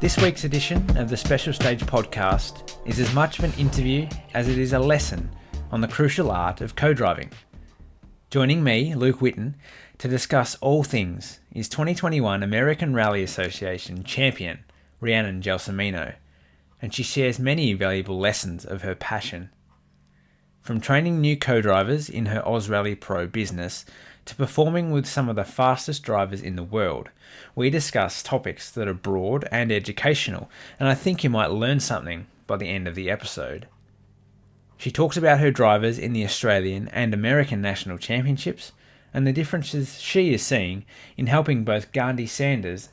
This week's edition of the Special Stage podcast is as much of an interview as it is a lesson on the crucial art of co-driving. Joining me, Luke Whitten, to discuss all things is 2021 American Rally Association champion, Rhianon Gelsomino, and she shares many valuable lessons of her passion. From training new co-drivers in her AusRally Pro business to performing with some of the fastest drivers in the world, we discuss topics that are broad and educational, and I think you might learn something by the end of the episode. She talks about her drivers in the Australian and American National Championships and the differences she is seeing in helping both Gande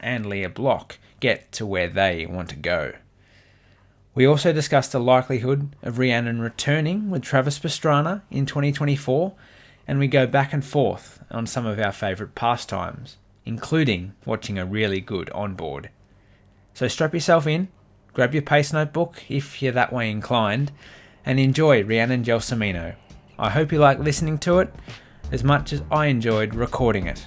and Leah Block get to where they want to go. We also discuss the likelihood of Rhianon returning with Travis Pastrana in 2024, and we go back and forth on some of our favourite pastimes, including watching a really good onboard. So strap yourself in, grab your pace notebook if you're that way inclined, and enjoy Rhianon Gelsomino. I hope you like listening to it as much as I enjoyed recording it.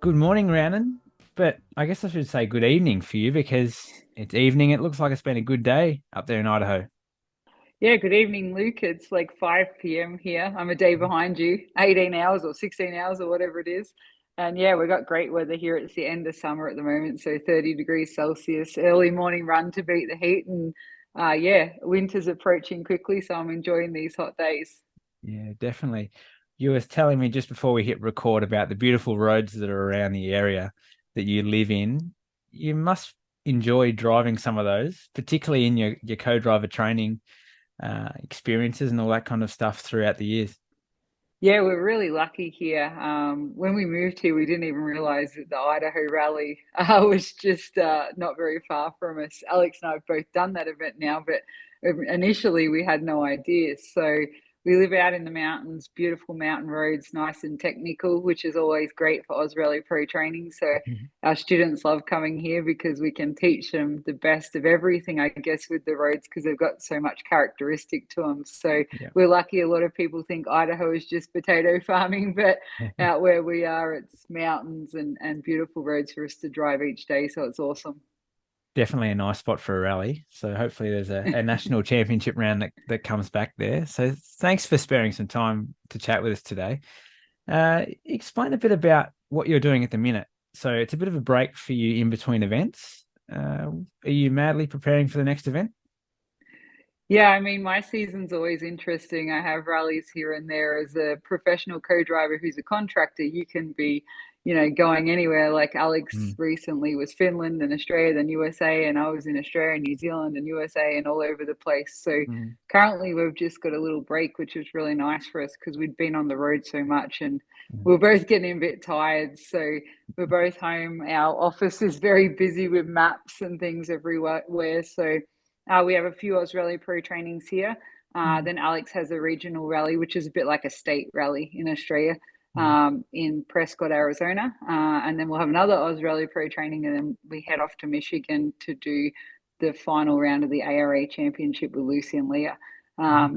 Good morning, Rhianon. But I guess I should say good evening for you because it's evening. It looks like it's been a good day up there in Idaho. Yeah, good evening, Luke. It's like 5 p.m. here. I'm a day behind you, 18 hours or 16 hours or whatever it is. And yeah, we've got great weather here. It's the end of summer at the moment, so 30 degrees Celsius, early morning run to beat the heat. And yeah, winter's approaching quickly, so I'm enjoying these hot days. Yeah, definitely. You were telling me just before we hit record about the beautiful roads that are around the area that you live in. You must enjoy driving some of those, particularly in your co-driver training experiences and all that kind of stuff throughout the years. Yeah, we're really lucky here. When we moved here, we didn't even realize that the Idaho Rally was just not very far from us. Alex and I have both done that event now, but initially we had no idea. So we live out in the mountains, beautiful mountain roads, nice and technical, which is always great for AusRally Pro training. So our students love coming here because we can teach them the best of everything, I guess, with the roads because they've got so much characteristic to them. So Yeah. we're lucky. A lot of people think Idaho is just potato farming, but out where we are, it's mountains and beautiful roads for us to drive each day. So it's awesome. Definitely a nice spot for a rally. So hopefully there's a national championship round that comes back there. So thanks for sparing some time to chat with us today. Explain a bit about what you're doing at the minute. So it's a bit of a break for you in between events. Are you madly preparing for the next event? Yeah, I mean, my season's always interesting. I have rallies here and there. As a professional co-driver who's a contractor, you can be, going anywhere. Like Alex recently was Finland and Australia, then USA, and I was in Australia, New Zealand, and USA, and all over the place. So currently we've just got a little break, which is really nice for us because we'd been on the road so much and we're both getting a bit tired. So we're both home. Our office is very busy with maps and things everywhere. So we have a few AusRally Pro trainings here. Then Alex has a regional rally, which is a bit like a state rally in Australia, in Prescott, Arizona. And then we'll have another AusRally Pro training, and then we head off to Michigan to do the final round of the ARA Championship with Lucy and Leah.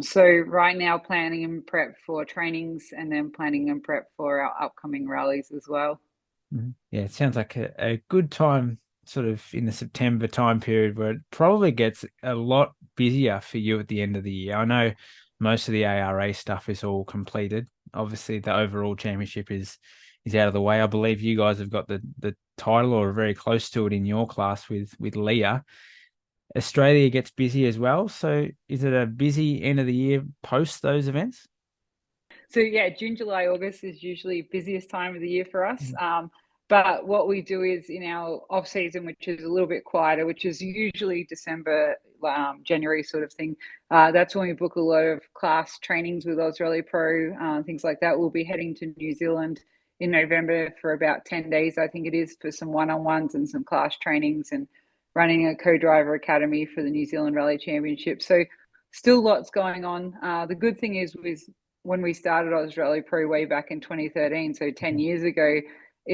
So right now planning and prep for trainings and then planning and prep for our upcoming rallies as well. Yeah, it sounds like a good time sort of in the September time period where it probably gets a lot busier for you at the end of the year. I know most of the ARA stuff is all completed. Obviously, the overall championship is out of the way. I believe you guys have got the title or very close to it in your class with Leah. Australia gets busy as well. So is it a busy end of the year post those events? So yeah, June, July, August is usually busiest time of the year for us. But what we do is in our off season, which is a little bit quieter, which is usually December, January sort of thing. That's when we book a lot of class trainings with AusRally Pro, things like that. We'll be heading to New Zealand in November for about 10 days, I think it is, for some one-on-ones and some class trainings and running a co-driver academy for the New Zealand Rally Championship. So still lots going on. The good thing is when we started AusRally Pro way back in 2013, so 10 years ago,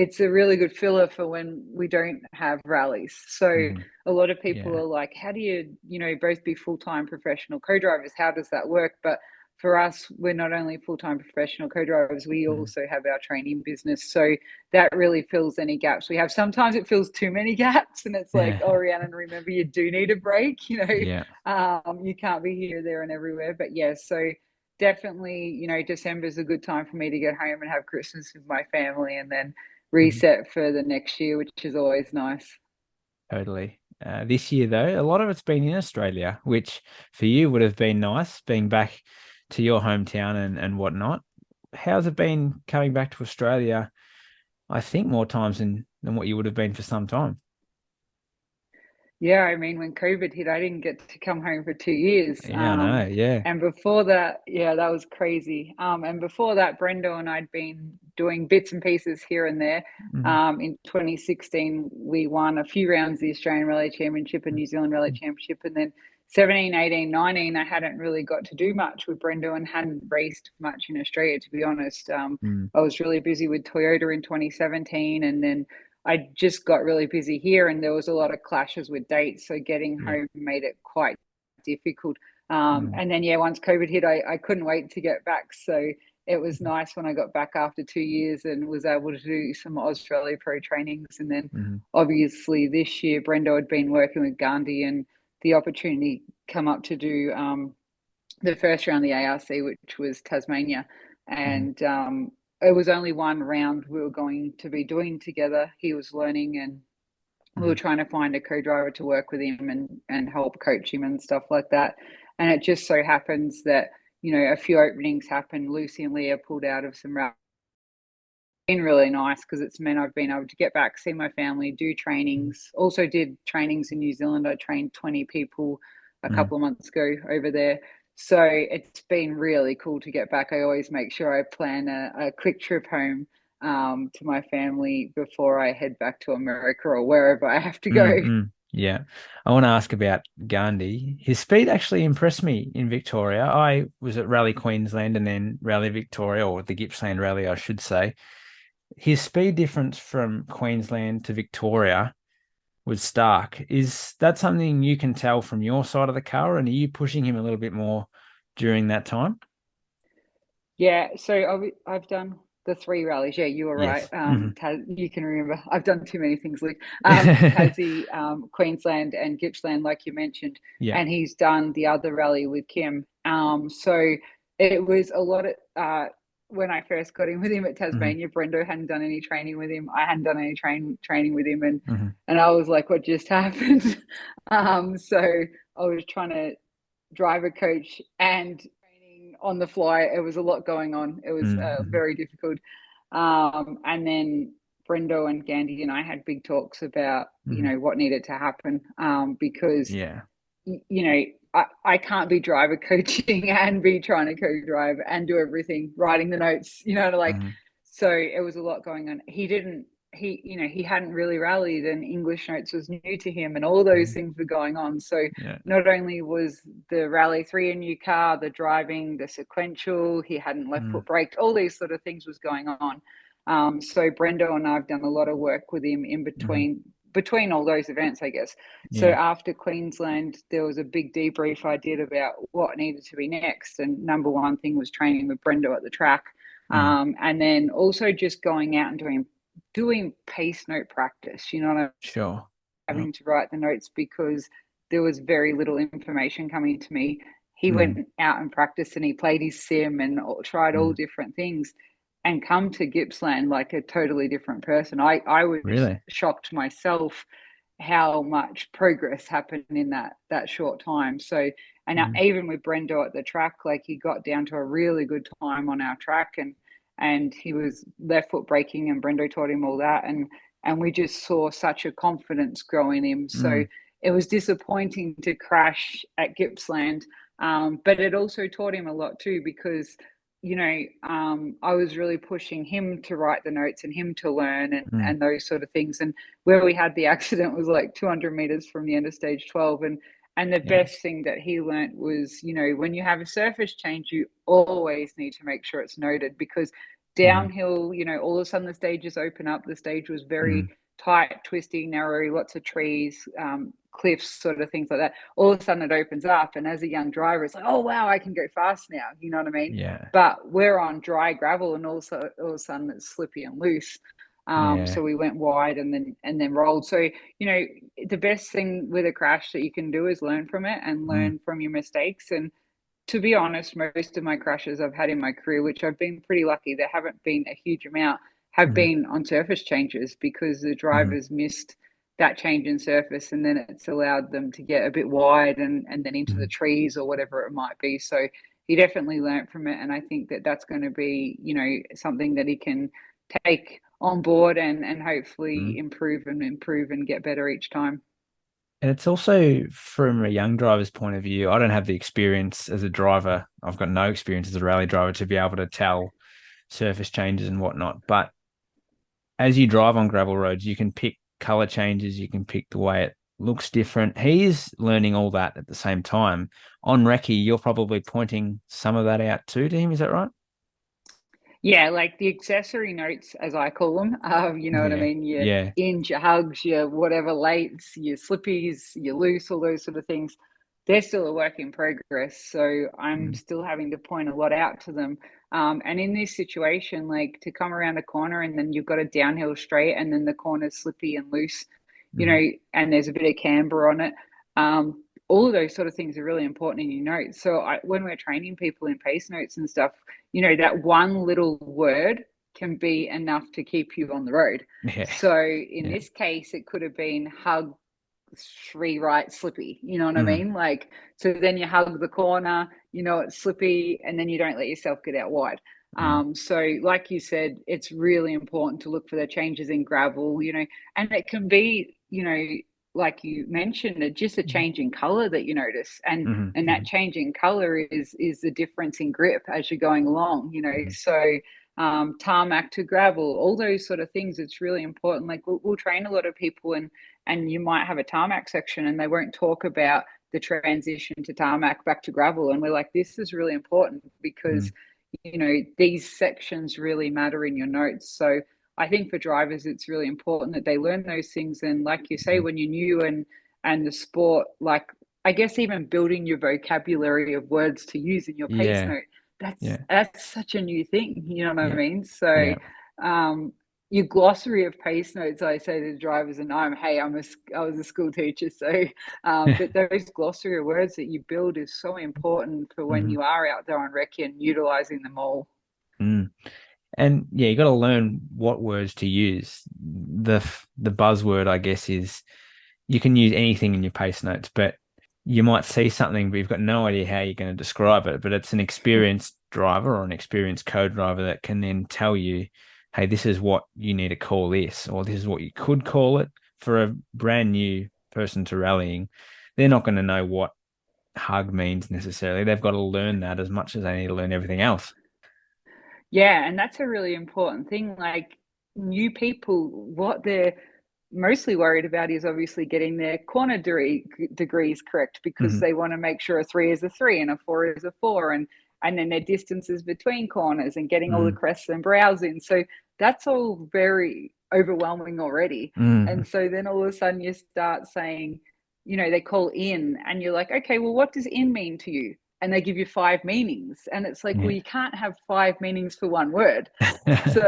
it's a really good filler for when we don't have rallies. So Mm. a lot of people Yeah. are like, how do you, both be full-time professional co-drivers? How does that work? But for us, we're not only full-time professional co-drivers, we Mm. also have our training business. So that really fills any gaps we have. Sometimes it fills too many gaps and it's like, oh, Yeah. Rhiannon, remember you do need a break, Yeah. you can't be here, there and everywhere. But yeah, so definitely, December is a good time for me to get home and have Christmas with my family and then Mhm. reset for the next year, which is always nice. Totally. This year, though, a lot of it's been in Australia, which for you would have been nice, being back to your hometown and whatnot. How's it been coming back to Australia? I think more times than what you would have been for some time. Yeah, I mean, when COVID hit, I didn't get to come home for 2 years. Yeah, I know. Yeah. And before that, yeah, that was crazy. And before that, Brendo and I'd been doing bits and pieces here and there. Mhm. In 2016, we won a few rounds of the Australian Rally Championship and New Zealand Rally Championship. And then 17, 18, 19, I hadn't really got to do much with Brendo and hadn't raced much in Australia, to be honest. Mm. I was really busy with Toyota in 2017 and then I just got really busy here and there was a lot of clashes with dates. So getting Yeah. home made it quite difficult. Mm. And then, yeah, once COVID hit, I couldn't wait to get back. So it was Mhm. nice when I got back after 2 years and was able to do some Australia Pro trainings. And then Mhm. obviously this year, Brendo had been working with Gandhi and the opportunity come up to do the first round of the ARC, which was Tasmania. Mhm. And it was only one round we were going to be doing together. He was learning and we were Mhm. trying to find a co-driver to work with him and help coach him and stuff like that. And it just so happens that, a few openings happened. Lucy and Leah pulled out of some routes. Been really nice because it's meant I've been able to get back, see my family, do trainings. Also did trainings in New Zealand. I trained 20 people a Mhm. couple of months ago over there. So it's been really cool to get back. I always make sure I plan a quick trip home to my family before I head back to America or wherever I have to go. Mm. Yeah. I want to ask about Gandhi. His speed actually impressed me in Victoria. I was at Rally Queensland and then Rally Victoria, or the Gippsland Rally, I should say. His speed difference from Queensland to Victoria was stark. Is that something you can tell from your side of the car, and are you pushing him a little bit more during that time? Yeah, so I've done the three rallies. Yeah, you were right. Yes. Hmm. You can remember. I've done too many things, Luke. Tassie, Queensland, and Gippsland, like you mentioned, Yeah. and he's done the other rally with Kim. So it was a lot of when I first got in with him at Hmm. Tasmania. Brendo hadn't done any training with him. I hadn't done any training with him, and Hmm. and I was like, what just happened? So I was trying to driver coach and training on the fly. It was a lot going on. It was Hmm. very difficult. And then Brendo and Gandhi and I had big talks about, Hmm. what needed to happen because, Yeah. I can't be driver coaching and be trying to co-drive and do everything, writing the notes, like, Hmm. so it was a lot going on. He hadn't really rallied and English notes was new to him and all those Hmm. things were going on. So Yeah. not only was the Rally 3 a new car, the driving, the sequential, he hadn't left Mm. foot braked, all these sort of things was going on. So Brendo and I've done a lot of work with him in Hmm. between all those events, I guess. So Yeah. after Queensland, there was a big debrief I did about what needed to be next. And number one thing was training with Brendo at the track. Mm. And then also just going out and doing pace note practice, Sure. Sure. having to write the notes because there was very little information coming to me. He Mm. went out and practiced and he played his sim and tried all Mm. different things and come to Gippsland like a totally different person. I was Really? shocked myself how much progress happened in that short time. So, and Mm. even with Brendo at the track, like he got down to a really good time on our track, and he was left foot braking, and Brendo taught him all that, and we just saw such a confidence grow in him. So Mm. it was disappointing to crash at Gippsland, but it also taught him a lot too because I was really pushing him to write the notes and him to learn Mm. and those sort of things. And where we had the accident was like 200 meters from the end of stage 12. And the Yeah. best thing that he learned was, when you have a surface change, you always need to make sure it's noted because Mm-hmm. Downhill, all of a sudden the stages open up. The stage was Mm-hmm. very tight, twisty, narrow, lots of trees, cliffs, sort of things like that. All of a sudden it opens up, and as a young driver, it's like, oh wow, I can go fast now. You know what I mean? Yeah. But we're on dry gravel, and also all of a sudden it's slippy and loose. Yeah. So we went wide and then rolled. So the best thing with a crash that you can do is learn from it and Mm. learn from your mistakes. And to be honest, most of my crashes I've had in my career, which I've been pretty lucky, there haven't been a huge amount, have Mm-hmm. been on surface changes because the Mm-hmm. drivers missed that change in surface, and then it's allowed them to get a bit wide and then into the Mm-hmm. trees or whatever it might be. So he definitely learnt from it, and I think that that's going to be something that he can take on board and hopefully Mm. improve and get better each time. And it's also from a young driver's point of view. I don't have the experience as a driver. I've got no experience as a rally driver to be able to tell surface changes and whatnot. But as you drive on gravel roads, you can pick color changes, you can pick the way it looks different. He's learning all that at the same time. On recce, you're probably pointing some of that out too to him. Is that right? Yeah, like the accessory notes, as I call them. You know what I Yeah. mean? Your Yeah. ins, your hugs, your whatever lates, your slippies, your loose, all those sort of things. They're still a work in progress. So I'm Mm, still having to point a lot out to them. And in this situation, like to come around a corner and then you've got a downhill straight and then the corner's slippy and loose, mm, and there's a bit of camber on it. All of those sort of things are really important in your notes. So when we're training people in pace notes and stuff, that one little word can be enough to keep you on the road. yeah. So in Yeah. this case, it could have been hug, three right, slippy. You know what I Mm, mean? Like, so then you hug the corner, it's slippy, and then you don't let yourself get out wide. mm, So like you said, it's really important to look for the changes in gravel, and it can be, like you mentioned, just a mm, change in color that you notice, and mm, and that mm, change in color is the difference in grip as you're going along. mm, So tarmac to gravel, all those sort of things. It's really important. Like we'll train a lot of people, and you might have a tarmac section, and they won't talk about the transition to tarmac back to gravel. And we're like, this is really important because mm, these sections really matter in your notes. So I think for drivers, it's really important that they learn those things. And like you say, mm. when you're new and the sport, like I guess even building your vocabulary of words to use in your pace Yeah. note, that's Yeah. that's such a new thing. You know what I Yeah. mean? So Yeah. um your glossary of pace notes, I say to the drivers, and I was a school teacher, so but those glossary of words that you build is so important for when Mhm. you are out there on recce and utilizing them all. Mm. And yeah, you got to learn what words to use. The buzzword, I guess, is you can use anything in your pace notes, but you might see something, but you've got no idea how you're going to describe it. But it's an experienced driver or an experienced co-driver that can then tell you, hey, this is what you need to call this, or this is what you could call it. For a brand new person to rallying, they're not going to know what hug means necessarily. They've got to learn that as much as they need to learn everything else. Yeah, and that's a really important thing. Like new people, what they're mostly worried about is obviously getting their corner degrees correct because Hmm. they want to make sure a three is a three and a four is a four, and then their distances between corners and getting all the Mm, crests and brows in. So that's all very overwhelming already. mm, And so then all of a sudden you start saying, they call in, and you're like, okay, well, what does in mean to you? And they give you five meanings. And it's like, well, yeah. you can't have five meanings for one word. So,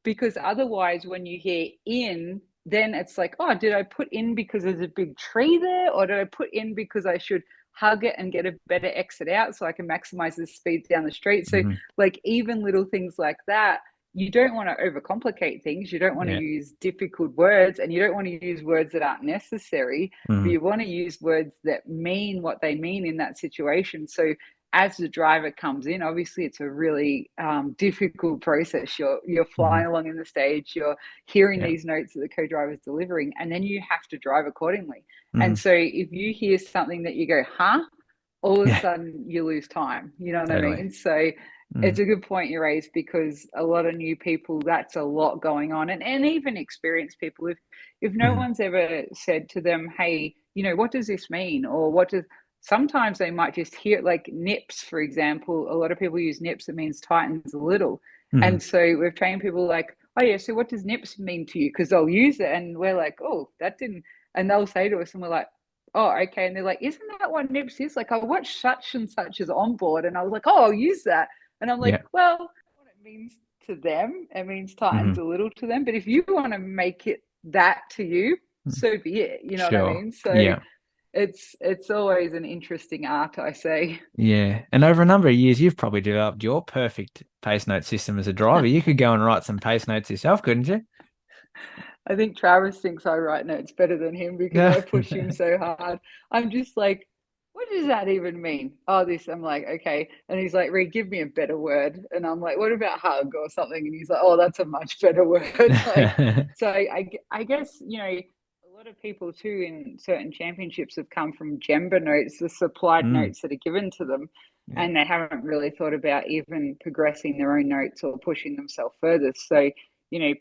because otherwise, when you hear in, then it's like, oh, did I put in because there's a big tree there? Or did I put in because I should hug it and get a better exit out so I can maximize the speed down the street? So, Mhm. like, even little things like that, you don't want to overcomplicate things. You don't want to Yeah. use difficult words, and you don't want to use words that aren't necessary, but Mm, you want to use words that mean what they mean in that situation. So as the driver comes in, obviously it's a really difficult process. You're mhm. flying along in the stage, you're hearing Yeah. these notes that the co-driver is delivering, and then you have to drive accordingly. And Mm, so if you hear something that you go, huh, all of a yeah. sudden you lose time. You know what I Totally. mean? So it's Mm, a good point you raised because a lot of new people, that's a lot going on. And even experienced people, if no mhm. one's ever said to them, hey, what does this mean? Or what does sometimes they might just hear like nips, for example. A lot of people use nips, it means tightens a little. And so we've trained people like, oh yeah, so what does nips mean to you? Because they'll use it and we're like, oh, that didn't, and they'll say to us and we're like, oh, okay. And they're like, isn't that what nips is? Like I watched such and such as on board and I was like, oh, I'll use that. And I'm like, Yeah. well, what it means to them, it means tightens Hmm. a little to them. But if you want to make it that to you, so be it. You know what I Sure. mean? So Yeah. it's always an interesting art, I say. Yeah. And over a number of years, you've probably developed your perfect pace note system as a driver. You could go and write some pace notes yourself, couldn't you? I think Travis thinks I write notes better than him because Yeah. I push him so hard. I'm just like, what does that even mean? Oh, this. I'm like, okay. And he's like, Reed, give me a better word. And I'm like, what about hug or something? And he's like, oh, that's a much better word. Like, so I guess, a lot of people too in certain championships have come from Gemba notes, the supplied Mm. notes that are given to them. Yeah. And they haven't really thought about even progressing their own notes or pushing themselves further. So,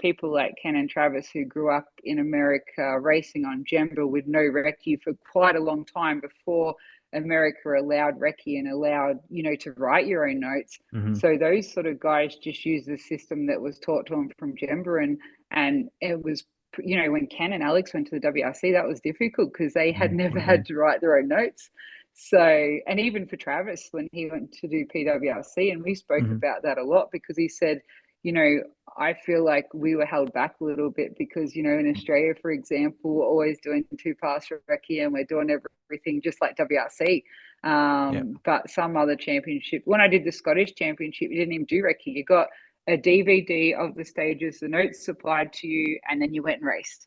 people like Ken and Travis who grew up in America racing on Gemba with no recce for quite a long time before America allowed recce and allowed, to write your own notes. Hmm. So those sort of guys just used the system that was taught to them from Gemba, and it was, when Ken and Alex went to the WRC, that was difficult because they had Mm, never would have been. had to write their own notes. So, and even for Travis when he went to do PWRC, and we spoke Hmm. about that a lot because he said, you know, I feel like we were held back a little bit because, in Australia, for example, we're always doing two pass recce and we're doing everything just like WRC. Yeah. But some other championship, when I did the Scottish Championship, you didn't even do recce. You got a DVD of the stages, the notes supplied to you, and then you went and raced.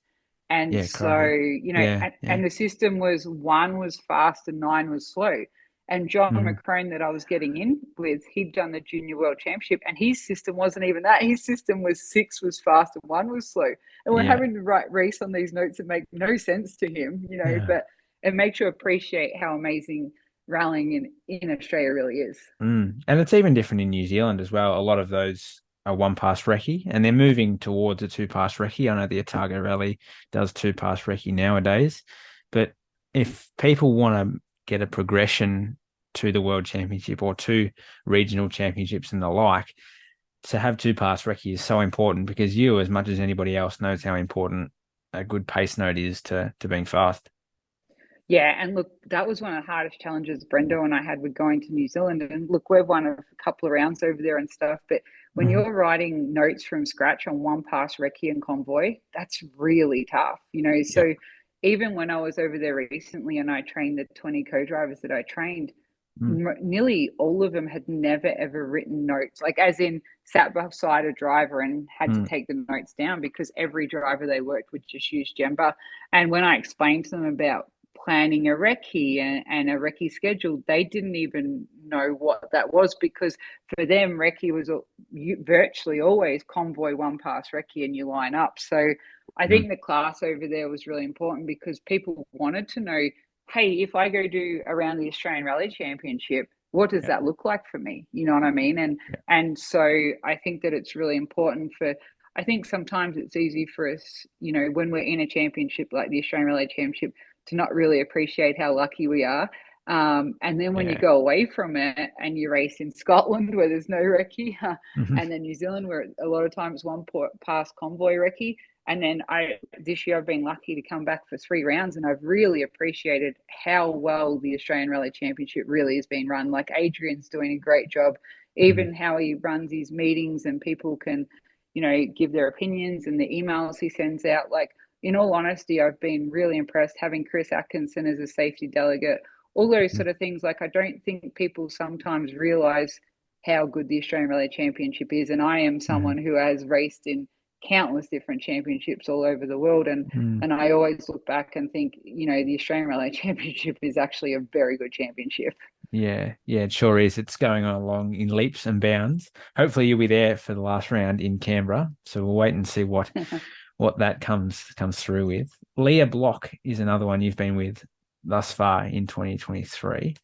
And Yeah. so, Crikey. Yeah. and Yeah. the system was one was fast and nine was slow. And John Hmm. McCrone, that I was getting in with, he'd done the Junior World Championship, and his system wasn't even that. His system was six was fast and one was slow. And we're Yeah. having to write race on these notes that make no sense to him, Yeah. but it makes you appreciate how amazing rallying in Australia really is. Mm. And it's even different in New Zealand as well. A lot of those are one pass recce, and they're moving towards a two pass recce. I know the Otago Rally does two pass recce nowadays, but if people want to get a progression to the World Championship or to regional championships and the like, to have two pass recce is so important because you, as much as anybody else, knows how important a good pace note is to being fast. Yeah, and look, that was one of the hardest challenges Brendo and I had with going to New Zealand. And look, we've won a couple of rounds over there and stuff, but when Hmm. you're writing notes from scratch on one pass recce and convoy, that's really tough. Yeah. So even when I was over there recently and I trained the 20 co-drivers that I trained, Mm. nearly all of them had never ever written notes, like as in sat beside a driver and had to Mm. take the notes down because every driver they worked would just use Gemba. And when I explained to them about planning a recce and a recce schedule, they didn't even know what that was because for them, recce was virtually always convoy one pass recce and you line up. So I Mm. think the class over there was really important because people wanted to know, hey, if I go do around the Australian Rally Championship, what does Yeah. that look like for me? You know what I mean? And Yeah. and so I think that it's really important for. I think sometimes it's easy for us, when we're in a championship like the Australian Rally Championship, to not really appreciate how lucky we are. And then when you Yeah. go away from it and you race in Scotland where there's no recce, Mhm. and then New Zealand where a lot of times one pass convoy recce, and then this year I've been lucky to come back for 3 rounds, and I've really appreciated how well the Australian Rally Championship really has been run. Like Adrian's doing a great job, Mhm. even how he runs his meetings and people can, give their opinions and the emails he sends out. Like in all honesty, I've been really impressed having Chris Atkinson as a safety delegate. All those Mhm. sort of things. Like I don't think people sometimes realise how good the Australian Rally Championship is, and I am Mhm. someone who has raced in countless different championships all over the world, and Mm. and I always look back and think, the Australian Rally Championship is actually a very good championship. Yeah, yeah, it sure is. It's going on along in leaps and bounds. Hopefully, you'll be there for the last round in Canberra. So we'll wait and see what that comes through with. Leah Block is another one you've been with thus far in 2023.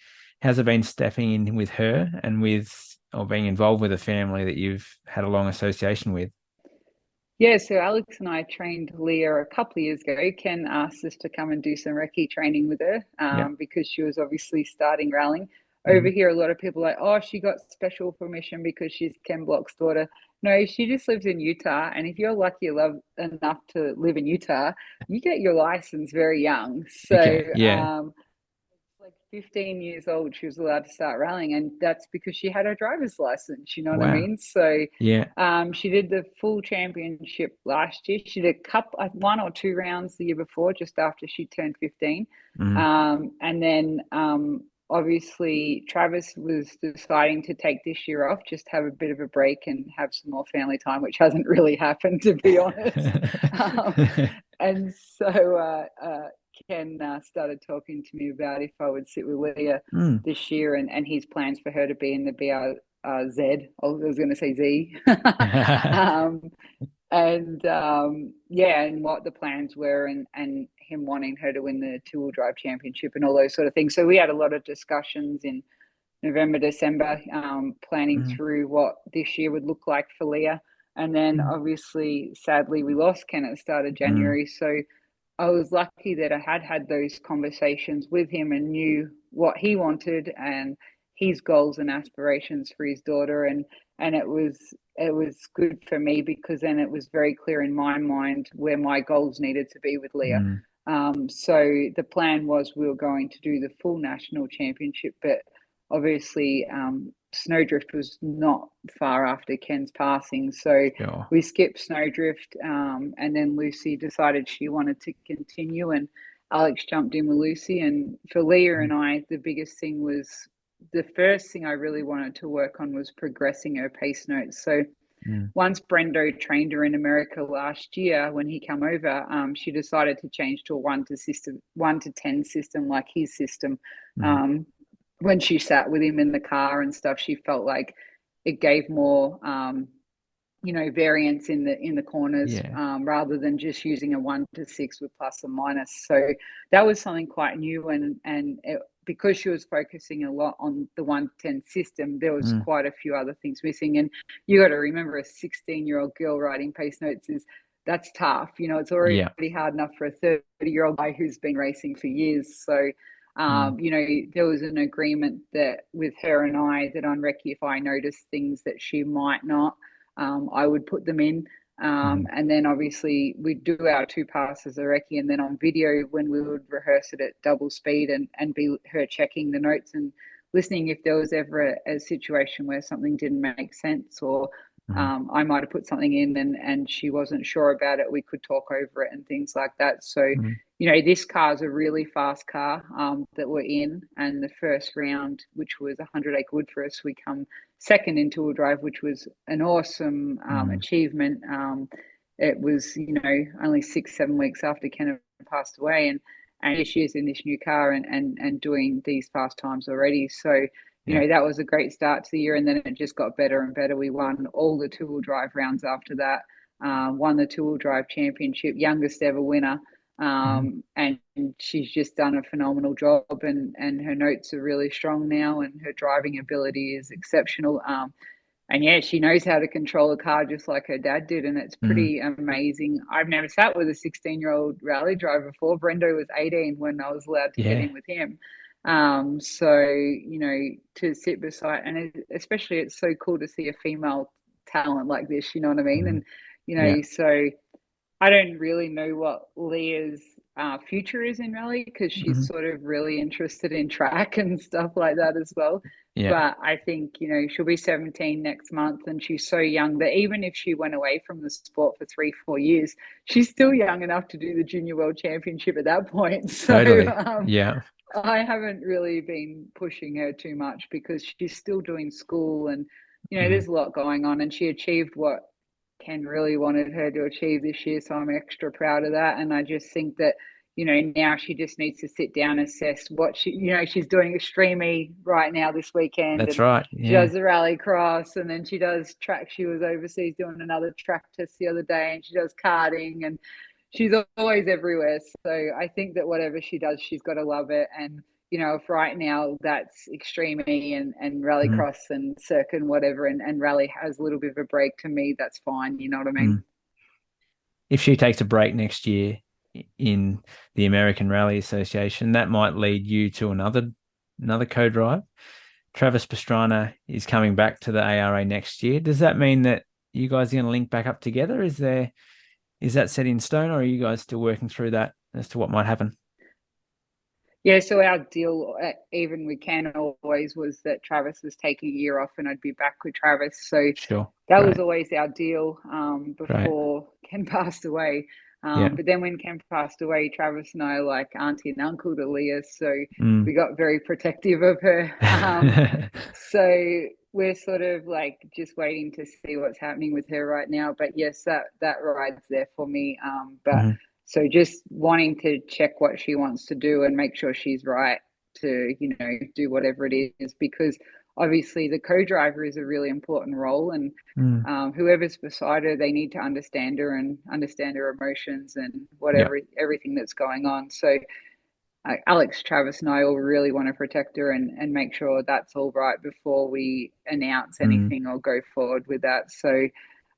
How's it been stepping in with her and with or being involved with a family that you've had a long association with? Yeah, so Alex and I trained Leah a couple of years ago. Ken asked us to come and do some recce training with her Yeah. because she was obviously starting rallying. over here, a lot of people are like, oh, she got special permission because she's Ken Block's daughter. No, she just lives in Utah. And if you're lucky enough to live in Utah, you get your license very young. So, Okay. Yeah. like 15 years old, she was allowed to start rallying, and that's because she had her driver's license. You know what I Wow. mean? So, Yeah. she did the full championship last year. She did a couple, one or two rounds the year before, just after she turned 15. Mm. And then obviously Travis was deciding to take this year off, just have a bit of a break and have some more family time, which hasn't really happened, to be honest. And so Ken started talking to me about if I would sit with Leah Mm. this year, and his plans for her to be in the BRZ. I was going to say Z. um, and yeah, and what the plans were, and him wanting her to win the two-wheel drive championship and all those sort of things. So we had a lot of discussions in November, December, planning Mm. through what this year would look like for Leah. And then Mm. obviously, sadly, we lost Ken at the start of Mm. January. So I was lucky that I had those conversations with him and knew what he wanted and his goals and aspirations for his daughter. And it was good for me because then it was very clear in my mind where my goals needed to be with Leah. Mm. So the plan was we were going to do the full national championship, but obviously Snowdrift was not far after Ken's passing, so Sure. we skipped Snowdrift, and then Lucy decided she wanted to continue, and Alex jumped in with Lucy. And for Leah Mm. and I, the biggest thing was the first thing I really wanted to work on was progressing her pace notes. So Mm. once Brendo trained her in America last year, when he came over, she decided to change to a 1 to 10 system, like his system. Mm. Um, when she sat with him in the car and stuff, she felt like it gave more, variance in the corners, Yeah. rather than just using a 1 to 6 with plus and minus. So that was something quite new, because she was focusing a lot on the 1 to 10 system, there was Mm. quite a few other things missing. And you got to remember, a 16-year-old girl writing pace notes that's tough. It's already Yeah. hard enough for a 30-year-old guy who's been racing for years. So Mm. there was an agreement that with her and I that on recce, if I noticed things that she might not, I would put them in. Mm. And then obviously we'd do our two passes of recce, and then on video when we would rehearse it at double speed, and be her checking the notes and listening if there was ever a situation where something didn't make sense, or Mm. I might have put something in and she wasn't sure about it. We could talk over it and things like that. So, Mm. this car is a really fast car that we're in. And the first round, which was 100 acre wood for us, we come second in two-wheel drive, which was an awesome Mm. achievement. It was, only 6-7 weeks after Ken passed away, and here she is in this new car and doing these fast times already. So, Yeah. that was a great start to the year, and then it just got better and better. We won all the two-wheel drive rounds after that, won the two-wheel drive championship, youngest ever winner. Mm. And she's just done a phenomenal job, and her notes are really strong now, and her driving ability is exceptional. And yeah, she knows how to control a car just like her dad did, and it's Mm. pretty amazing. I've never sat with a 16-year-old rally driver before. Brendo was 18 when I was allowed to get Yeah. in with him. So to sit beside, and especially it's so cool to see a female talent like this. You know what I mean? Mm. And Yeah. so I don't really know what Leah's future is in rally, because she's Mm. sort of really interested in track and stuff like that as well. Yeah. But I think, she'll be 17 next month, and she's so young that even if she went away from the sport for 3-4 years, she's still young enough to do the Junior World Championship at that point. So Totally. Yeah. I haven't really been pushing her too much because she's still doing school, and, Mm. there's a lot going on, and she achieved what Ken really wanted her to achieve this year. So I'm extra proud of that. And I just think that, now she just needs to sit down, assess what she's doing Extreme E right now this weekend, That's and right. she Yeah. does the rally cross, and then she does track. She was overseas doing another track test the other day, and she does karting, and she's always everywhere. So I think that whatever she does, she's got to love it. And if right now that's Extreme E and Mm. rallycross and circuit and whatever, and rally has a little bit of a break, to me, that's fine. You know what I mean? Mm. If she takes a break next year in the American Rally Association, that might lead you to another co-drive. Travis Pastrana is coming back to the ARA next year. Does that mean that you guys are going to link back up together? Is that set in stone, or are you guys still working through that as to what might happen? Yeah, so our deal, even with Ken, always was that Travis was taking a year off and I'd be back with Travis. So Sure. that was Great. always our deal Great. before Ken passed away. Yeah. But then when Ken passed away, Travis and I are like auntie and uncle to Leah. So Mm. we got very protective of her. So we're sort of like just waiting to see what's happening with her right now. But yes, that ride's there for me. But Mhm. so just wanting to check what she wants to do and make sure she's right to, do whatever it is, because obviously the co-driver is a really important role, and Mm. whoever's beside her, they need to understand her and understand her emotions and Yeah. everything that's going on. So Alex, Travis, and I all really want to protect her and make sure that's all right before we announce Mm. anything or go forward with that. So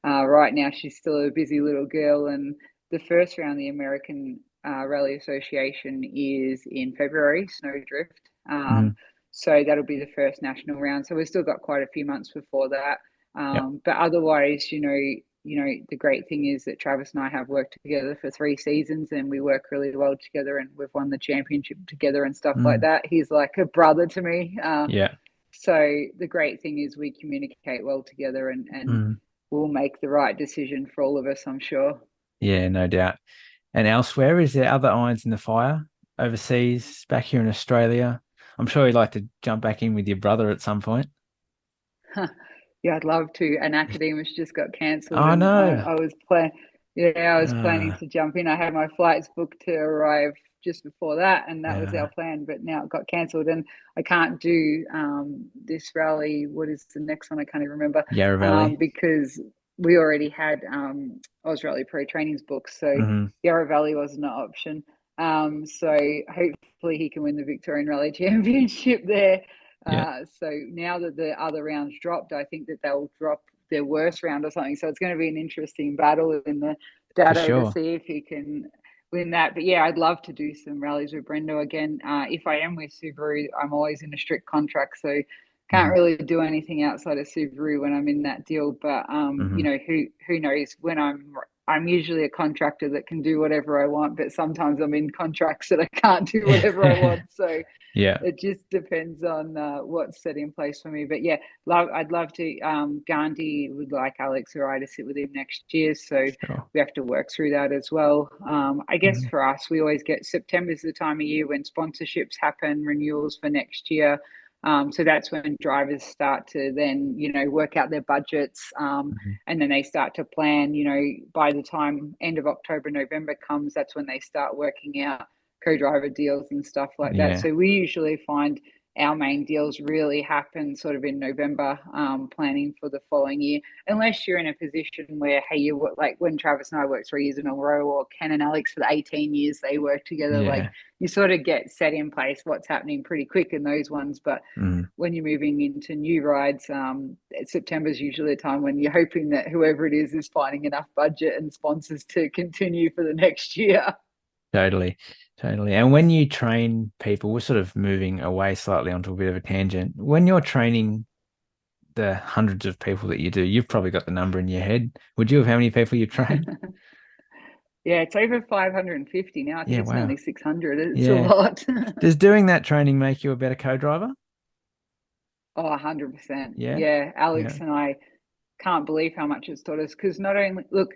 right now, she's still a busy little girl, and the first round, the American Rally Association, is in February, Snowdrift. Mm. So that'll be the first national round. So we've still got quite a few months before that. Yeah. But otherwise, the great thing is that Travis and I have worked together for 3 seasons and we work really well together and we've won the championship together and stuff like Mm. that. He's like a brother to me. Yeah. So the great thing is we communicate well together and Mm. we'll make the right decision for all of us, I'm sure. Yeah, no doubt. And elsewhere, is there other irons in the fire overseas, back here in Australia? I'm sure you'd like to jump back in with your brother at some point. Yeah, I'd love to. And Academics just got cancelled, Oh and no. I was planning Uh, to jump in. I had my flights booked to arrive just before that, and that was our yeah. plan. But now it got cancelled, and I can't do this rally. What is the next one? I can't even remember Yarra Valley. because we already had Oz Rally Pro trainings booked, so Hmm. Yarra Valley wasn't an option. So hopefully he can win the Victorian Rally Championship there. Yeah, So now that the other rounds dropped, I think that they'll drop their worst round or something. So it's going to be an interesting battle in the for Dado to sure. see if he can win that. But yeah, I'd love to do some rallies with Brendo again. If I am with Subaru, I'm always in a strict contract, so can't Hmm. really do anything outside of Subaru when I'm in that deal. But Hmm. who knows when I'm usually a contractor that can do whatever I want, but sometimes I'm in contracts that I can't do whatever I want. So Yeah, it just depends on what's set in place for me. But yeah, I'd love to. Gandhi would like Alex or I to sit with him next year, so sure. we have to work through that as well. I guess Hmm. for us, we always get September's the time of year when sponsorships happen, renewals for next year. So that's when drivers start to then, work out their budgets, Hmm. and then they start to plan. By the time end of October, November comes, that's when they start working out co-driver deals and stuff like that. Yeah. So we usually find our main deals really happen sort of in November, planning for the following year, unless you're in a position where, hey, you like when Travis and I worked 3 years in a row, or Ken and Alex for the 18 years they worked together, like Yeah. you sort of get set in place what's happening pretty quick in those ones. But Mm. when you're moving into new rides, September is usually a time when you're hoping that whoever it is finding enough budget and sponsors to continue for the next year. Totally. Totally. And when you train people, we're sort of moving away slightly onto a bit of a tangent. When you're training the hundreds of people that you do, you've probably got the number in your head. Would you have how many people you've trained? Yeah, it's over 550 now. I think Yeah, it's wow. nearly 600. It's a Yeah. lot. Does doing that training make you a better co-driver? Oh, 100%. Yeah. Yeah, Yeah. Alex and I can't believe how much it's taught us, because not only, look,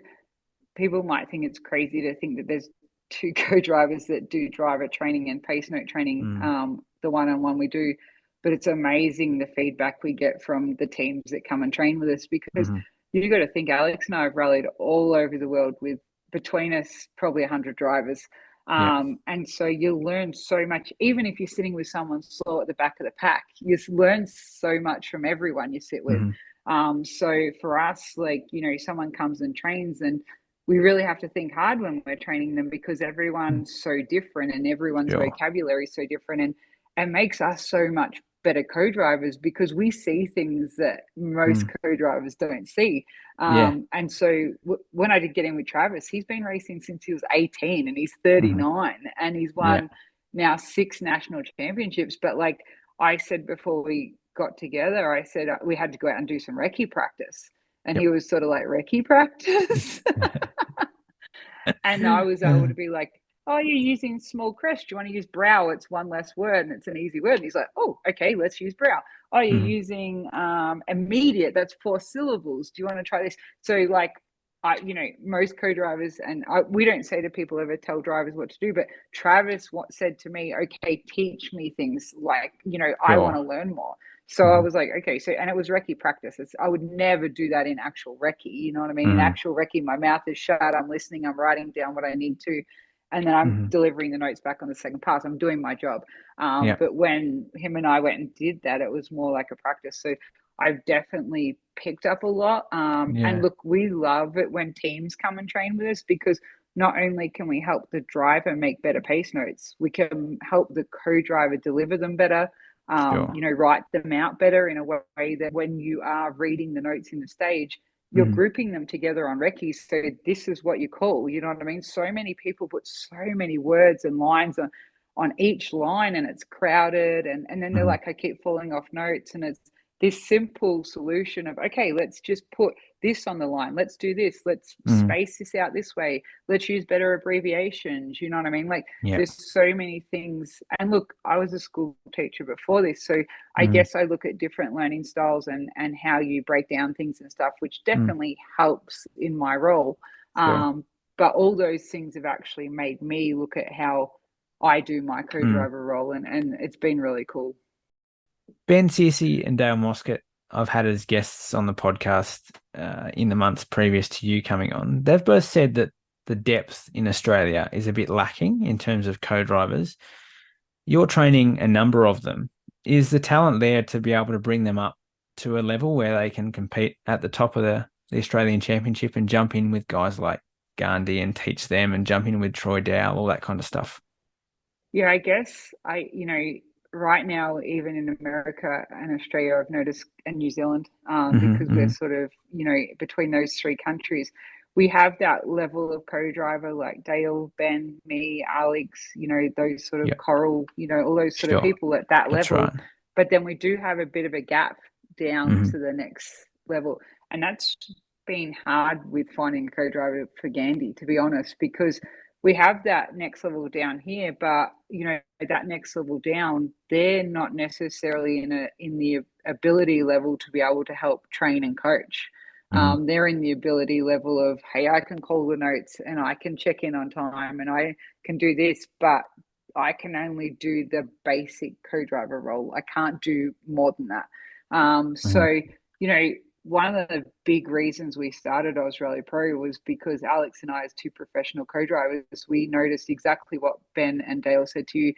people might think it's crazy to think that there's two co-drivers that do driver training and pace note training, Mm. the one-on-one we do, but it's amazing the feedback we get from the teams that come and train with us, because Hmm. you've got to think Alex and I have rallied all over the world with, between us, probably 100 drivers. Yeah. And so you learn so much, even if you're sitting with someone slow at the back of the pack, you learn so much from everyone you sit with. Hmm. So for us, like, someone comes and trains, and we really have to think hard when we're training them, because everyone's so different and everyone's Sure. vocabulary is so different, and makes us so much better co-drivers because we see things that most Mm. co-drivers don't see. Yeah. And so when I did get in with Travis, he's been racing since he was 18 and he's Hmm. 39 and he's Yeah. won now 6 national championships. But like I said before we got together, I said we had to go out and do some recce practice. And Yep. he was sort of like, recce practice? And I was able to be like, oh, you're using small crest. Do you want to use brow? It's one less word and it's an easy word. And he's like, oh, okay, let's use brow. Oh, you're using immediate. That's 4 syllables. Do you want to try this? So like, most co-drivers, and we don't say to people ever tell drivers what to do, but Travis said to me, okay, teach me things like, I want to Sure. learn more. So I was like, okay, and it was recce practice. I would never do that in actual recce. You know what I mean? In actual recce, my mouth is shut. I'm listening. I'm writing down what I need to, and then I'm delivering the notes back on the second pass. I'm doing my job. Yeah. But when him and I went and did that, it was more like a practice. So I've definitely picked up a lot. And Yeah. look, we love it when teams come and train with us, because not only can we help the driver make better pace notes, we can help the co-driver deliver them better, Sure. write them out better in a way that when you are reading the notes in the stage, you're grouping them together on recce. So this is what you call, you know what I mean? So many people put so many words and lines on each line, and it's crowded. And then they're like, I keep falling off notes. And it's this simple solution of, okay, let's just put this on the line. Let's do this. Let's space this out this way. Let's use better abbreviations. You know what I mean? Like, Yeah. there's so many things. And look, I was a school teacher before this, so I guess I look at different learning styles and how you break down things and stuff, which definitely helps in my role. Sure. But all those things have actually made me look at how I do my co-driver role, and it's been really cool. Ben Searcy and Dale Moscott, I've had as guests on the podcast in the months previous to you coming on. They've both said that the depth in Australia is a bit lacking in terms of co-drivers. You're training a number of them. Is the talent there to be able to bring them up to a level where they can compete at the top of the Australian Championship and jump in with guys like Gande and teach them, and jump in with Troy Dowell, all that kind of stuff? Yeah, I guess right now, even in America and Australia, I've noticed, and New Zealand, because we're sort of, between those 3 countries, we have that level of co-driver like Dale, Ben, me, Alex, those sort of Yeah, Coral, all those sort of sure. people at that That's level. right. But then we do have a bit of a gap down to the next level. And that's been hard with finding a co-driver for Gandhi, to be honest, because we have that next level down here, but that next level down, they're not necessarily in the ability level to be able to help train and coach. They're in the ability level of, hey, I can call the notes and I can check in on time and I can do this, but I can only do the basic co-driver role. I can't do more than that. So, one of the big reasons we started Australia Pro was because Alex and I, as 2 professional co-drivers, we noticed exactly what Ben and Dale said to you,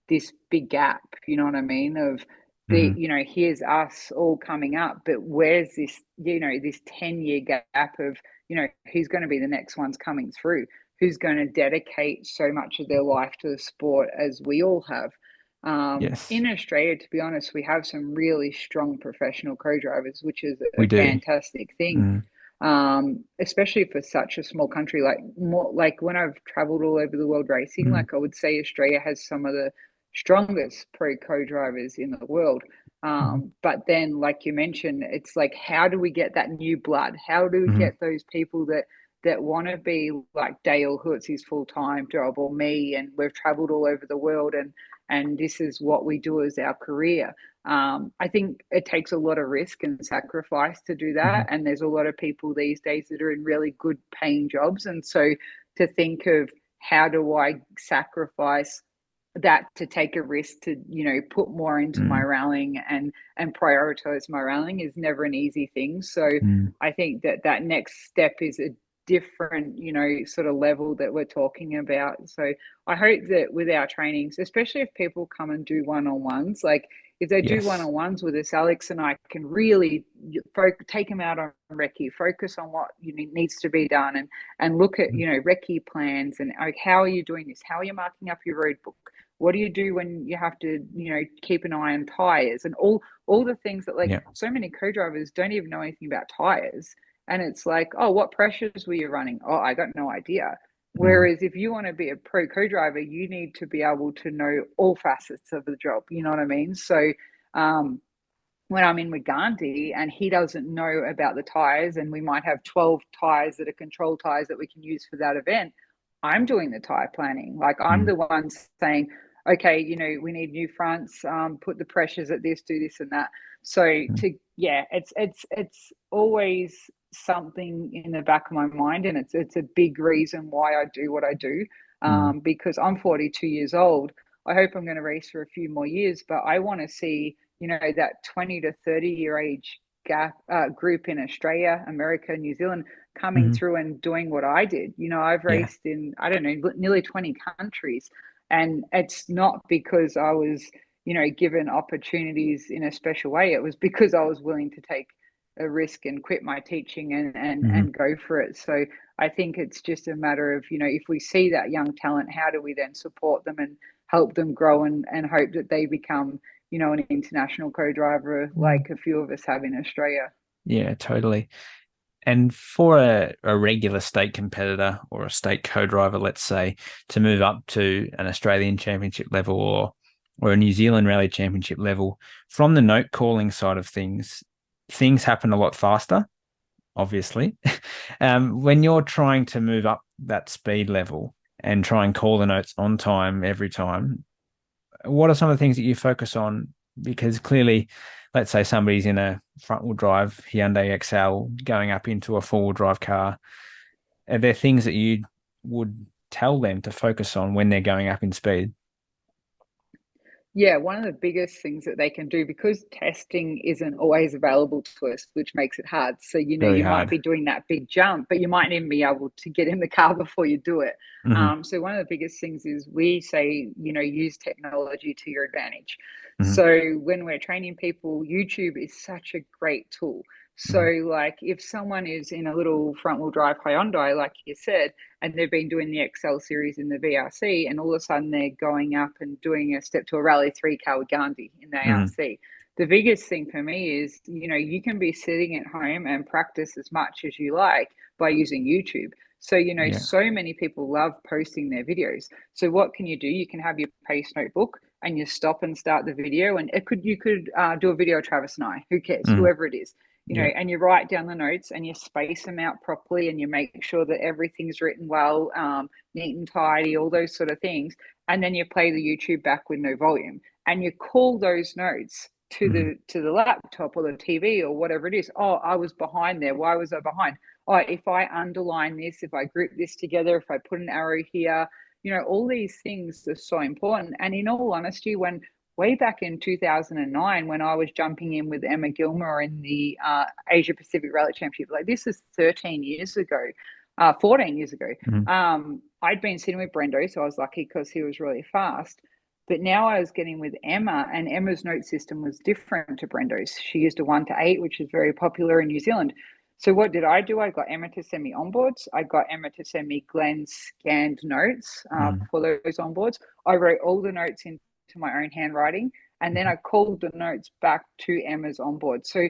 this big gap, you know what I mean? Of here's us all coming up, but where's this, this 10-year gap of, who's going to be the next ones coming through? Who's going to dedicate so much of their life to the sport as we all have? Yes, In Australia, to be honest, we have some really strong professional co-drivers, which is we a do. fantastic thing. Especially for such a small country. Like when I've traveled all over the world racing, like I would say Australia has some of the strongest pro co-drivers in the world. But then, like you mentioned, it's like, how do we get that new blood? How do we get those people that want to be like Dale, who it's his full-time job, or me, and we've traveled all over the world, and this is what we do as our career. I think it takes a lot of risk and sacrifice to do that. And there's a lot of people these days that are in really good paying jobs. And so to think of, how do I sacrifice that to take a risk to, put more into my rallying and prioritize my rallying, is never an easy thing. So I think that next step is a different, sort of level that we're talking about. So I hope that with our trainings, especially if people come and do one-on-ones, like if they do Yes. one-on-ones with us, Alex and I can really take them out on recce, focus on what needs to be done, and look at recce plans and how are you doing this? How are you marking up your road book? What do you do when you have to keep an eye on tires and all the things that, like, Yeah. so many co-drivers don't even know anything about tires. And it's like, oh, what pressures were you running? Oh, I got no idea. Whereas if you want to be a pro co-driver, you need to be able to know all facets of the job. You know what I mean? So when I'm in with Gandhi and he doesn't know about the tires, and we might have 12 tires that are control tires that we can use for that event, I'm doing the tire planning. Like I'm Mm, the one saying, okay, we need new fronts, put the pressures at this, do this and that. So mm, yeah, it's always something in the back of my mind, and it's a big reason why I do what I do. mm, Because I'm 42 years old. I hope I'm going to race for a few more years, but I want to see that 20 to 30-year age gap group in Australia, America, New Zealand coming mm. through and doing what I did. I've Yeah. raced in, I don't know, nearly 20 countries. And it's not because I was, given opportunities in a special way. It was because I was willing to take a risk and quit my teaching Mm-hmm. and go for it. So I think it's just a matter of, if we see that young talent, how do we then support them and help them grow and hope that they become an international co-driver Mm. like a few of us have in Australia. Yeah, totally. And for a regular state competitor or a state co-driver, let's say, to move up to an Australian championship level or a New Zealand rally championship level, from the note calling side of things happen a lot faster, obviously. When you're trying to move up that speed level and try and call the notes on time every time, what are some of the things that you focus on? Because clearly, let's say somebody's in a front wheel drive Hyundai XL going up into a four wheel drive car. Are there things that you would tell them to focus on when they're going up in speed? Yeah, one of the biggest things that they can do, because testing isn't always available to us, which makes it hard. So, Very you might hard. be doing that big jump, but you might even be able to get in the car before you do it. Hmm. So, one of the biggest things is we say, use technology to your advantage. Hmm. So, when we're training people, YouTube is such a great tool. So, Hmm. like if someone is in a little front wheel drive Hyundai, like you said, and they've been doing the XL series in the VRC, and all of a sudden they're going up and doing a step to a rally 3K with Gandhi in the Hmm. ARC. The biggest thing for me is, you can be sitting at home and practice as much as you like by using YouTube. So, Yeah. so many people love posting their videos. So what can you do? You can have your pace notebook and you stop and start the video, and you could do a video of Travis and I, who cares, Hmm. whoever it is, Yeah. and you write down the notes and you space them out properly and you make sure that everything's written well, neat and tidy, all those sort of things. And then you play the YouTube back with no volume and you call those notes to Hmm. the laptop or the TV or whatever it is. Oh, I was behind there. Why was I behind? Oh, if I underline this, if I group this together, if I put an arrow here, all these things are so important. And in all honesty, when way back in 2009 when I was jumping in with Emma Gilmore in the Asia Pacific Rally Championship. Like this is 13 years ago, 14 years ago. Hmm. I'd been sitting with Brendo, so I was lucky because he was really fast. But now I was getting with Emma, and Emma's note system was different to Brendo's. She used a 1 to 8, which is very popular in New Zealand. So what did I do? I got Emma to send me onboards. I got Emma to send me Glenn's scanned notes Hmm. for those onboards. I wrote all the notes in to my own handwriting, and then I called the notes back to Emma's onboard. So,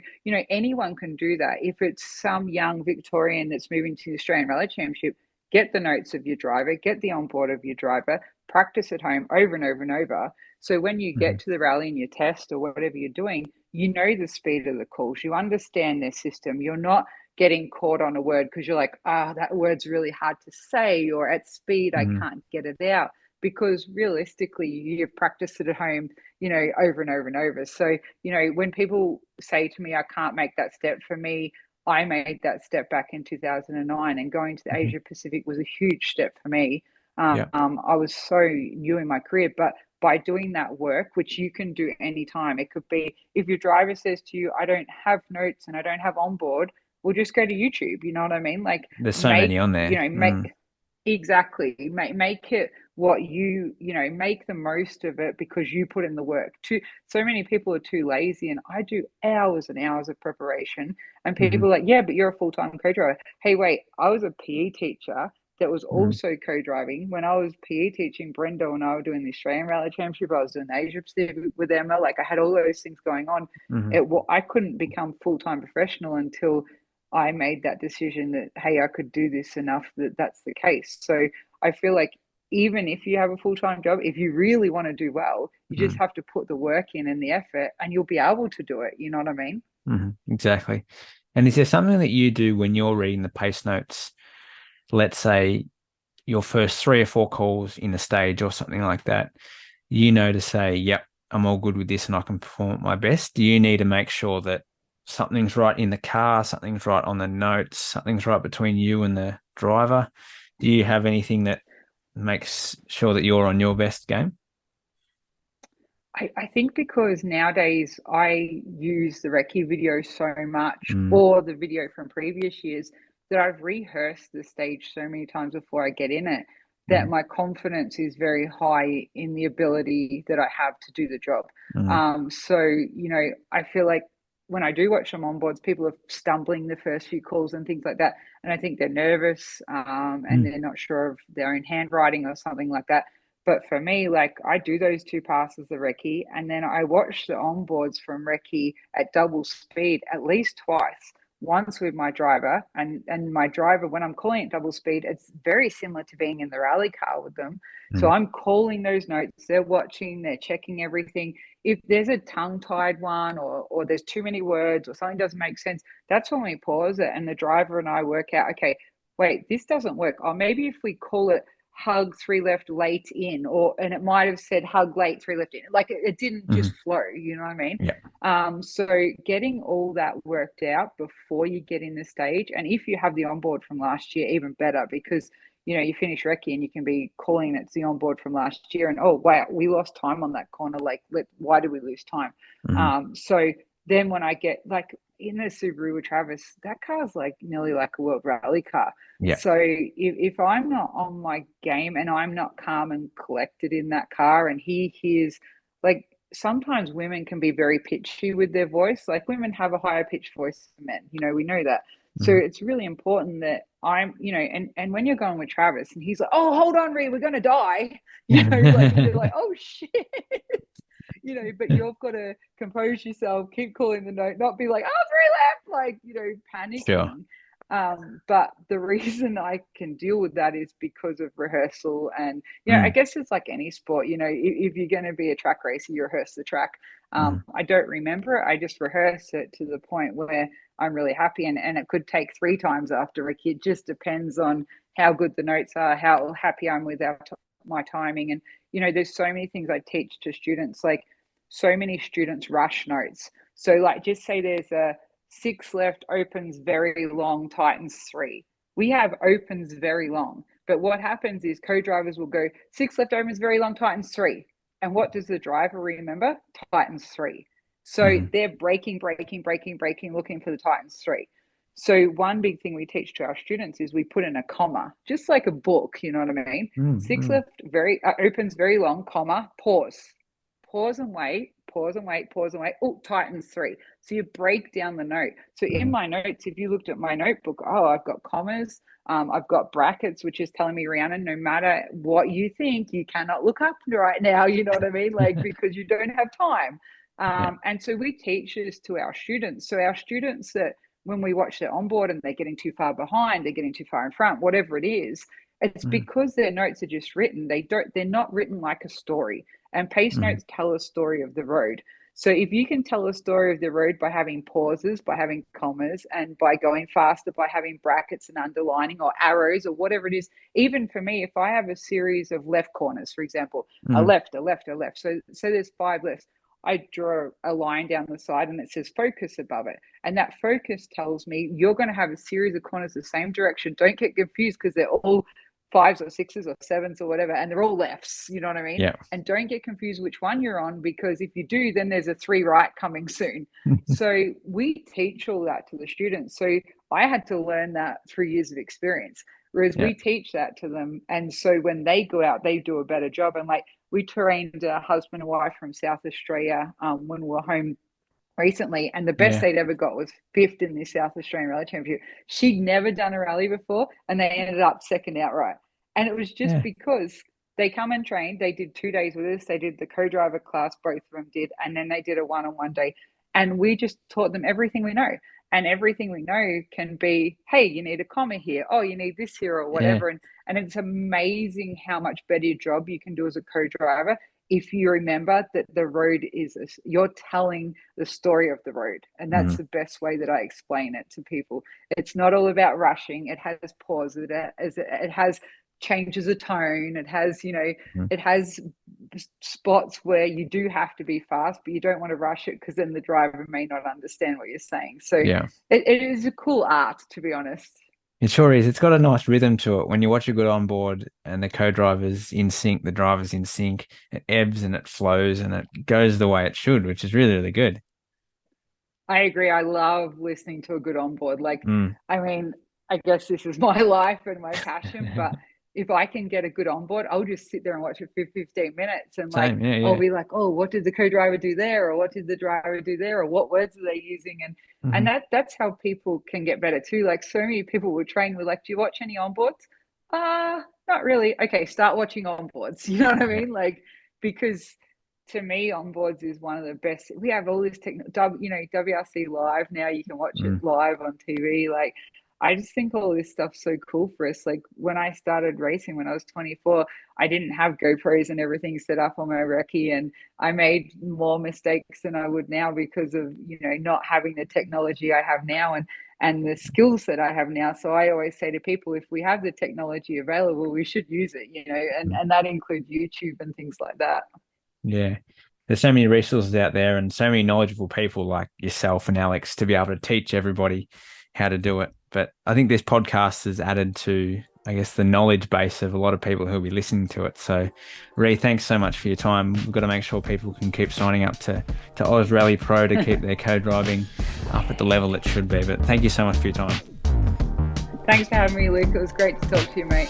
anyone can do that. If it's some young Victorian that's moving to the Australian Rally Championship, get the notes of your driver, get the onboard of your driver, practice at home over and over and over. So when you Hmm. get to the rally and you test or whatever you're doing, you know the speed of the calls, you understand their system. You're not getting caught on a word because you're like, that word's really hard to say, or at speed, I Hmm. can't get it out, because realistically you've practiced it at home, over and over and over. So, when people say to me, I can't make that step, for me, I made that step back in 2009, and going to the Hmm. Asia Pacific was a huge step for me. Yeah. I was so new in my career, but by doing that work, which you can do anytime, it could be if your driver says to you, I don't have notes and I don't have onboard, we'll just go to YouTube. You know what I mean? Like There's so many make, on there. make Mm. exactly make it what make the most of it, because you put in the work. Too so many people are too lazy, and I do hours and hours of preparation, and Hmm. people are like, yeah, but you're a full-time co-driver. Hey, wait, I was a PE teacher that was Mm. also co-driving when I was PE teaching Brendo, and I was doing the Australian Rally Championship. I was doing Asia Pacific with Emma. Like I had all those things going on. Hmm. I couldn't become full-time professional until I made that decision that, hey, I could do this enough that that's the case. So I feel like even if you have a full-time job, if you really want to do well, you just Mm, have to put the work in and the effort, and you'll be able to do it. You know what I mean? exactly. And is there something that you do when you're reading the pace notes? Let's say your first three or four calls in a stage or something like that, to say, yep, I'm all good with this and I can perform at my best? Do you need to make sure that something's right in the car, something's right on the notes, something's right between you and the driver? Do you have anything that makes sure that you're on your best game? I think because nowadays I use the recce video so much, Mm, or the video from previous years, that I've rehearsed the stage so many times before I get in it, that mm, my confidence is very high in the ability that I have to do the job. mm, So, I feel like when I do watch them on boards, people are stumbling the first few calls and things like that. And I think they're nervous, and mm, they're not sure of their own handwriting or something like that. But for me, like, I do those two passes of recce, and then I watch the onboards from recce at double speed at least twice. Once with my driver, and my driver, when I'm calling it double speed, it's very similar to being in the rally car with them. So mm, I'm calling those notes, they're watching, they're checking everything. If there's a tongue-tied one, or there's too many words, or something doesn't make sense, that's when we pause it, and the driver and I work out, okay, wait, this doesn't work. Or maybe if we call it hug three left late in, and it might have said hug late three left in, like it didn't just mm. flow, you know what I mean? Yeah. So getting all that worked out before you get in the stage, and if you have the onboard from last year, even better, because you finish recce and you can be calling it's the onboard from last year, and oh wow, we lost time on that corner, like why did we lose time? Mm, So then when I get like in the Subaru with Travis, that car's like nearly like a world rally car. yeah. So if I'm not on my game and I'm not calm and collected in that car, and he hears, like, sometimes women can be very pitchy with their voice. Like, women have a higher pitched voice than men. We know that. So Mm. it's really important that and when you're going with Travis and he's like, oh, hold on, Rhea, we're gonna die, like, and you're like, oh shit, but you've got to compose yourself, keep calling the note, not be like, oh, three left, like, Sure. panicking. But the reason I can deal with that is because of rehearsal. And, I Mm, guess it's like any sport, if you're going to be a track racer, you rehearse the track. mm, I don't remember it. I just rehearse it to the point where I'm really happy. And it could take three times after a kid. Just depends on how good the notes are, how happy I'm with my timing. And, there's so many things I teach to students. Like, so many students rush notes. So, like, just say there's a six left, opens very long, tightens three. We have opens very long. But what happens is co-drivers will go six left, opens very long, tightens three. And what does the driver remember? Tightens three. So mm, they're braking, braking, braking, braking, looking for the tightens three. So one big thing we teach to our students is we put in a comma, just like a book, you know what I mean? mm, Six mm. left, very opens very long, comma, pause. Pause and wait, pause and wait, pause and wait. Oh, tightens three. So you break down the note. So in Mm. my notes, if you looked at my notebook, oh, I've got commas, I've got brackets, which is telling me, Rhiannon, no matter what you think, you cannot look up right now. You know what I mean? Like, because you don't have time. Yeah. And so we teach this to our students. So our students, that when we watch their onboard and they're getting too far behind, they're getting too far in front, whatever it is, it's Mm, because their notes are just written. They're not written like a story. And pace mm, notes tell a story of the road. So if you can tell a story of the road by having pauses, by having commas, and by going faster, by having brackets and underlining or arrows or whatever it is, even for me, if I have a series of left corners, for example, a mm, left, a left, a left. So there's five lefts. I draw a line down the side and it says focus above it. And that focus tells me you're going to have a series of corners the same direction. Don't get confused because they're all fives or sixes or sevens or whatever, and they're all lefts, you know what I mean? yeah. And don't get confused which one you're on, because if you do, then there's a three right coming soon. So we teach all that to the students. So I had to learn that through years of experience, whereas Yeah. we teach that to them. And so when they go out, they do a better job. And like, we trained a husband and wife from South Australia when we were home recently, and the best Yeah. they'd ever got was fifth in the South Australian Rally Championship. She'd never done a rally before, and they ended up second outright. And it was just Yeah. because they come and trained. They did 2 days with us. They did the co-driver class, both of them did, and then they did a one-on-one day. And we just taught them everything we know. And everything we know can be, hey, you need a comma here. Oh, you need this here or Yeah. whatever. And it's amazing how much better job you can do as a co-driver if you remember that the road is, you're telling the story of the road. And that's Mm. the best way that I explain it to people. It's not all about rushing. It has pauses. It has changes of tone. It has, Mm. it has spots where you do have to be fast, but you don't want to rush it because then the driver may not understand what you're saying. So Yeah. it is a cool art, to be honest. It sure is. It's got a nice rhythm to it. When you watch a good onboard and the co-driver's in sync, the driver's in sync, it ebbs and it flows and it goes the way it should, which is really, really good. I agree. I love listening to a good onboard. Like, Mm. I mean, I guess this is my life and my passion, but if I can get a good onboard, I'll just sit there and watch it for 15 minutes and like, Same. Yeah, I'll yeah. be like, oh, what did the co-driver do there? Or what did the driver do there? Or what words are they using? And Hmm. that's how people can get better too. Like so many people would train with like, do you watch any onboards? Not really. Okay, start watching onboards. You know what I Yeah. mean? Like, because to me, onboards is one of the best. We have all this WRC live now. You can watch it Mm. live on TV. Like, I just think all this stuff's so cool for us. Like when I started racing when I was 24, I didn't have GoPros and everything set up on my recce, and I made more mistakes than I would now because of not having the technology I have now and the skills that I have now. So I always say to people, if we have the technology available, we should use it. And Mm. that includes YouTube and things like that. Yeah. There's so many resources out there and so many knowledgeable people like yourself and Alex to be able to teach everybody how to do it. But I think this podcast has added to, I guess, the knowledge base of a lot of people who'll be listening to it. So, Ree, thanks so much for your time. We've got to make sure people can keep signing up to Oz Rally Pro to keep their co-driving up at the level it should be. But thank you so much for your time. Thanks for having me, Luke. It was great to talk to you, mate.